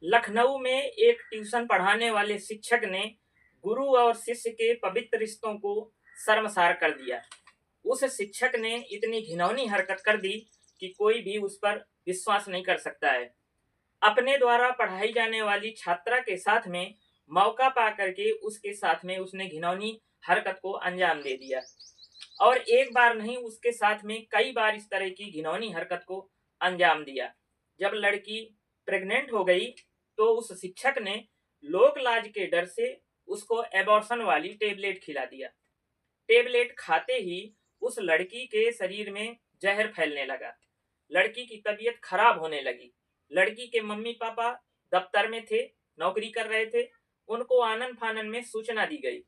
लखनऊ में एक ट्यूशन पढ़ाने वाले शिक्षक ने गुरु और शिष्य के पवित्र रिश्तों को शर्मसार कर दिया। उस शिक्षक ने इतनी घिनौनी हरकत कर दी कि कोई भी उस पर विश्वास नहीं कर सकता है। अपने द्वारा पढ़ाई जाने वाली छात्रा के साथ में मौका पा करके उसके साथ में उसने घिनौनी हरकत को अंजाम दे दिया। और एक बार नहीं, उसके साथ में कई बार इस तरह की घिनौनी हरकत को अंजाम दिया। जब लड़की प्रेग्नेंट हो गई तो उस शिक्षक ने लोक लाज के डर से उसको एबॉर्शन वाली टेबलेट खिला दिया। टेबलेट खाते ही उस लड़की के शरीर में जहर फैलने लगा। लड़की की तबीयत खराब होने लगी। लड़की के मम्मी पापा दफ्तर में थे, नौकरी कर रहे थे। उनको आनन फानन में सूचना दी गई।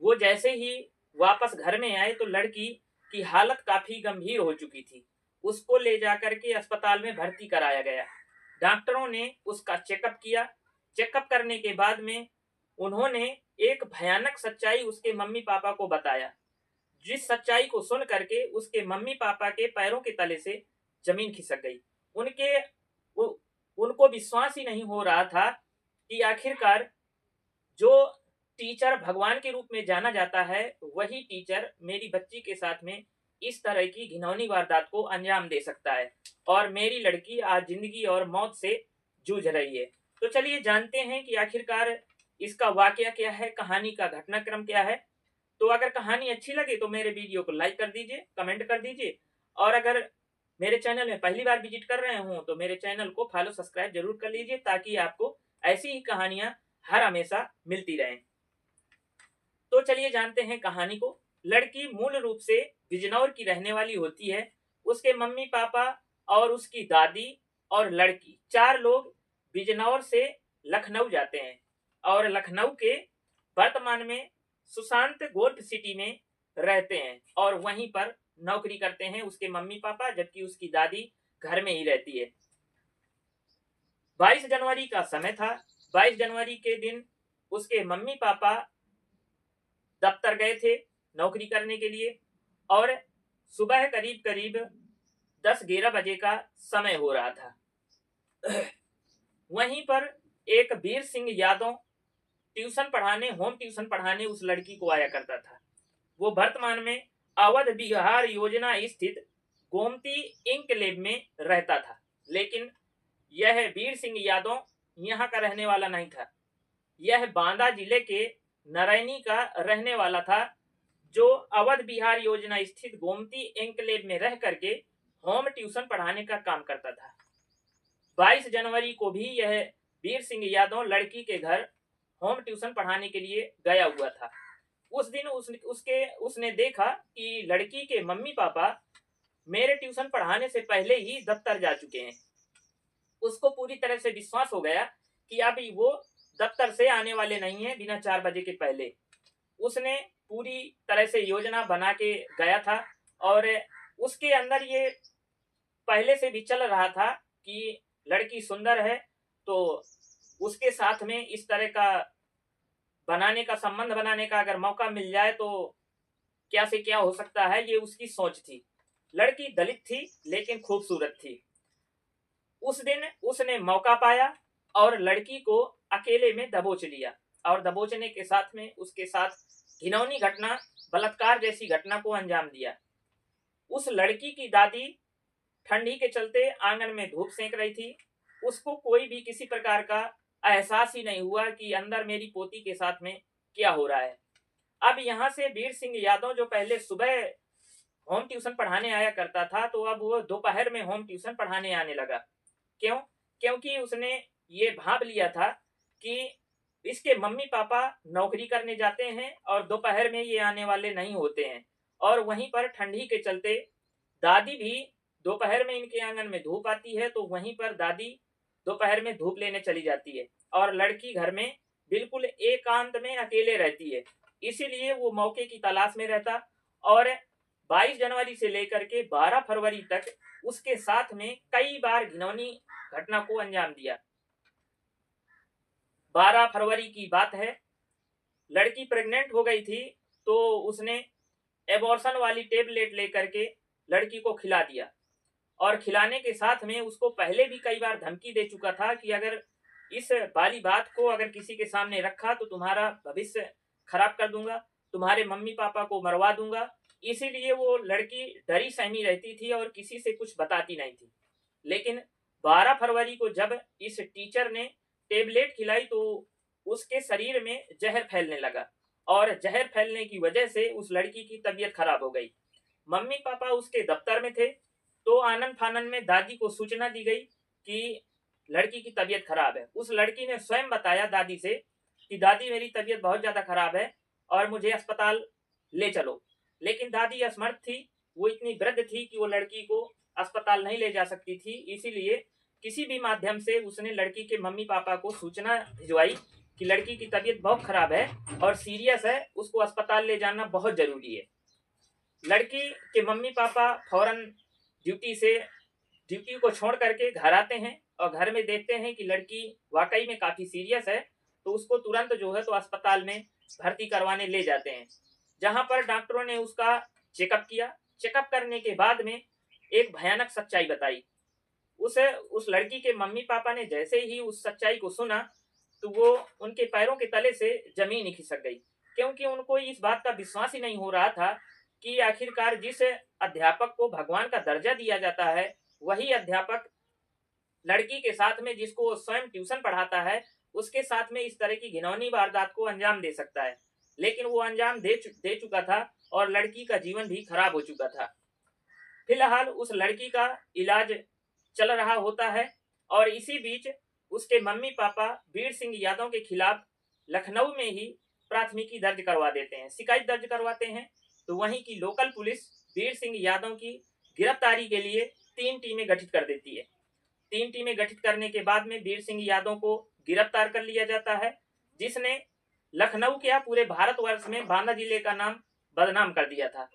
वो जैसे ही वापस घर में आए तो लड़की की हालत काफी गंभीर हो चुकी थी। उसको ले जाकर के अस्पताल में भर्ती कराया गया। डॉक्टरों ने उसका चेकअप किया। चेकअप करने के बाद में उन्होंने एक भयानक सच्चाई उसके मम्मी पापा को बताया, जिस सच्चाई को सुन करके उसके मम्मी पापा के पैरों के तले से जमीन खिसक गई। उनके उनको विश्वास ही नहीं हो रहा था कि आखिरकार जो टीचर भगवान के रूप में जाना जाता है, वही टीचर मेरी बच्ची के साथ में इस तरह की घिनौनी वारदात को अंजाम दे सकता है और मेरी लड़की आज जिंदगी और मौत से जूझ रही है। तो चलिए जानते हैं कि आखिरकार इसका वाकया क्या है, कहानी का घटनाक्रम क्या है। तो अगर कहानी अच्छी लगे तो मेरे वीडियो को लाइक कर दीजिए, कमेंट कर दीजिए, और अगर मेरे चैनल में पहली बार विजिट कर रहे हो तो मेरे चैनल को फॉलो सब्सक्राइब जरूर कर लीजिए, ताकि आपको ऐसी ही कहानियां हर हमेशा मिलती रहें। तो चलिए जानते हैं कहानी को। लड़की मूल रूप से बिजनौर की रहने वाली होती है। उसके मम्मी पापा और उसकी दादी और लड़की, चार लोग बिजनौर से लखनऊ जाते हैं और लखनऊ के वर्तमान में सुशांत गोल्ड सिटी में रहते हैं और वहीं पर नौकरी करते हैं उसके मम्मी पापा, जबकि उसकी दादी घर में ही रहती है। 22 जनवरी का समय था। 22 जनवरी के दिन उसके मम्मी पापा दफ्तर गए थे नौकरी करने के लिए और सुबह करीब करीब 10-11 बजे का समय हो रहा था। वहीं पर एक वीर सिंह यादव ट्यूशन पढ़ाने, होम ट्यूशन पढ़ाने उस लड़की को आया करता था। वो वर्तमान में अवध बिहार योजना स्थित गोमती इंकलेव में रहता था, लेकिन यह वीर सिंह यादव यहाँ का रहने वाला नहीं था। यह बांदा जिले के नरैनी का रहने वाला था, जो अवध बिहार योजना स्थित गोमती एंक्लेव में रह करके होम ट्यूशन पढ़ाने का काम करता था। 22 जनवरी को भी यह वीर सिंह यादव लड़की के घर होम ट्यूशन पढ़ाने के लिए गया हुआ था। उस दिन उसने देखा कि लड़की के मम्मी पापा मेरे ट्यूशन पढ़ाने से पहले ही दफ्तर जा चुके हैं। उसको पूरी तरह से विश्वास हो गया कि अब वो दफ्तर से आने वाले नहीं है बिना 4 बजे के पहले। उसने पूरी तरह से योजना बना के गया था और उसके अंदर ये पहले से भी चल रहा था कि लड़की सुंदर है तो उसके साथ में इस तरह का संबंध बनाने का अगर मौका मिल जाए तो क्या से क्या हो सकता है, ये उसकी सोच थी। लड़की दलित थी लेकिन खूबसूरत थी। उस दिन उसने मौका पाया और लड़की को अकेले में दबोच लिया और दबोचने के साथ में उसके साथ घिनौनी घटना, बलात्कार जैसी घटना को अंजाम दिया। उस लड़की की दादी ठंडी के चलते आंगन में धूप सेंक रही थी। उसको कोई भी किसी प्रकार का एहसास ही नहीं हुआ कि अंदर मेरी पोती के साथ में क्या हो रहा है। अब यहाँ से वीर सिंह यादव जो पहले सुबह होम ट्यूशन पढ़ाने आया करता था, तो अब वो दोपहर में होम ट्यूशन पढ़ाने आने लगा। क्यों? क्योंकि उसने ये भांप लिया था कि इसके मम्मी पापा नौकरी करने जाते हैं और दोपहर में ये आने वाले नहीं होते हैं, और वहीं पर ठंडी के चलते दादी भी दोपहर में इनके आंगन में धूप आती है तो वहीं पर दादी दोपहर में धूप लेने चली जाती है और लड़की घर में बिल्कुल एकांत में अकेले रहती है। इसीलिए वो मौके की तलाश में रहता और 22 जनवरी से लेकर के 12 फरवरी तक उसके साथ में कई बार घिनौनी घटना को अंजाम दिया। 12 फरवरी की बात है, लड़की प्रेग्नेंट हो गई थी तो उसने एबॉर्शन वाली टेबलेट लेकर के लड़की को खिला दिया और खिलाने के साथ में उसको पहले भी कई बार धमकी दे चुका था कि अगर इस वाली बात को अगर किसी के सामने रखा तो तुम्हारा भविष्य खराब कर दूंगा, तुम्हारे मम्मी पापा को मरवा दूंगा। इसीलिए वो लड़की डरी सहमी रहती थी और किसी से कुछ बताती नहीं थी। लेकिन 12 फरवरी को जब इस टीचर ने टेबलेट खिलाई तो उसके शरीर में जहर फैलने लगा और जहर फैलने की वजह से उस लड़की की तबीयत खराब हो गई। मम्मी पापा उसके दफ्तर में थे तो आनंद फानन में दादी को सूचना दी गई कि लड़की की तबीयत खराब है। उस लड़की ने स्वयं बताया दादी से कि दादी मेरी तबीयत बहुत ज्यादा खराब है और मुझे अस्पताल ले चलो। लेकिन दादी असमर्थ थी, वो इतनी वृद्ध थी कि वो लड़की को अस्पताल नहीं ले जा सकती थी। इसीलिए किसी भी माध्यम से उसने लड़की के मम्मी पापा को सूचना भिजवाई कि लड़की की तबीयत बहुत खराब है और सीरियस है, उसको अस्पताल ले जाना बहुत जरूरी है। लड़की के मम्मी पापा फौरन ड्यूटी को छोड़ करके घर आते हैं और घर में देखते हैं कि लड़की वाकई में काफी सीरियस है, तो उसको तुरंत जो है तो अस्पताल में भर्ती करवाने ले जाते हैं, जहां पर डॉक्टरों ने उसका चेकअप किया। चेकअप करने के बाद में एक भयानक सच्चाई बताई। उस लड़की के मम्मी पापा ने जैसे ही उस सच्चाई को सुना तो वो उनके पैरों के तले से जमीन ही खिसक गई, क्योंकि उनको इस बात का विश्वास ही नहीं हो रहा था कि आखिरकार जिस अध्यापक को भगवान का दर्जा दिया जाता है वही अध्यापक लड़की के साथ में, जिसको वो स्वयं ट्यूशन पढ़ाता है, उसके साथ में इस तरह की घिनौनी वारदात को अंजाम दे सकता है। लेकिन वो अंजाम दे चुका था और लड़की का जीवन भी खराब हो चुका था। फिलहाल उस लड़की का इलाज चल रहा होता है और इसी बीच उसके मम्मी पापा वीर सिंह यादव के खिलाफ लखनऊ में ही प्राथमिकी दर्ज करवा देते हैं, शिकायत दर्ज करवाते हैं। तो वहीं की लोकल पुलिस वीर सिंह यादव की गिरफ्तारी के लिए 3 टीमें गठित कर देती है। 3 टीमें गठित करने के बाद में वीर सिंह यादव को गिरफ्तार कर लिया जाता है, जिसने लखनऊ क्या पूरे भारतवर्ष में बांदा जिले का नाम बदनाम कर दिया था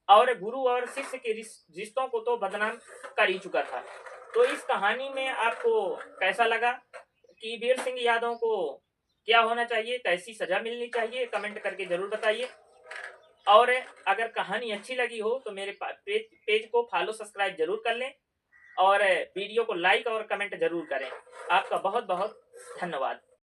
और गुरु और शिष्य के रिश्तों को तो बदनाम कर ही चुका था। तो इस कहानी में आपको कैसा लगा कि वीर सिंह यादव को क्या होना चाहिए, कैसी सजा मिलनी चाहिए, कमेंट करके जरूर बताइए। और अगर कहानी अच्छी लगी हो तो मेरे पेज को फॉलो सब्सक्राइब जरूर कर लें और वीडियो को लाइक और कमेंट जरूर करें। आपका बहुत बहुत धन्यवाद।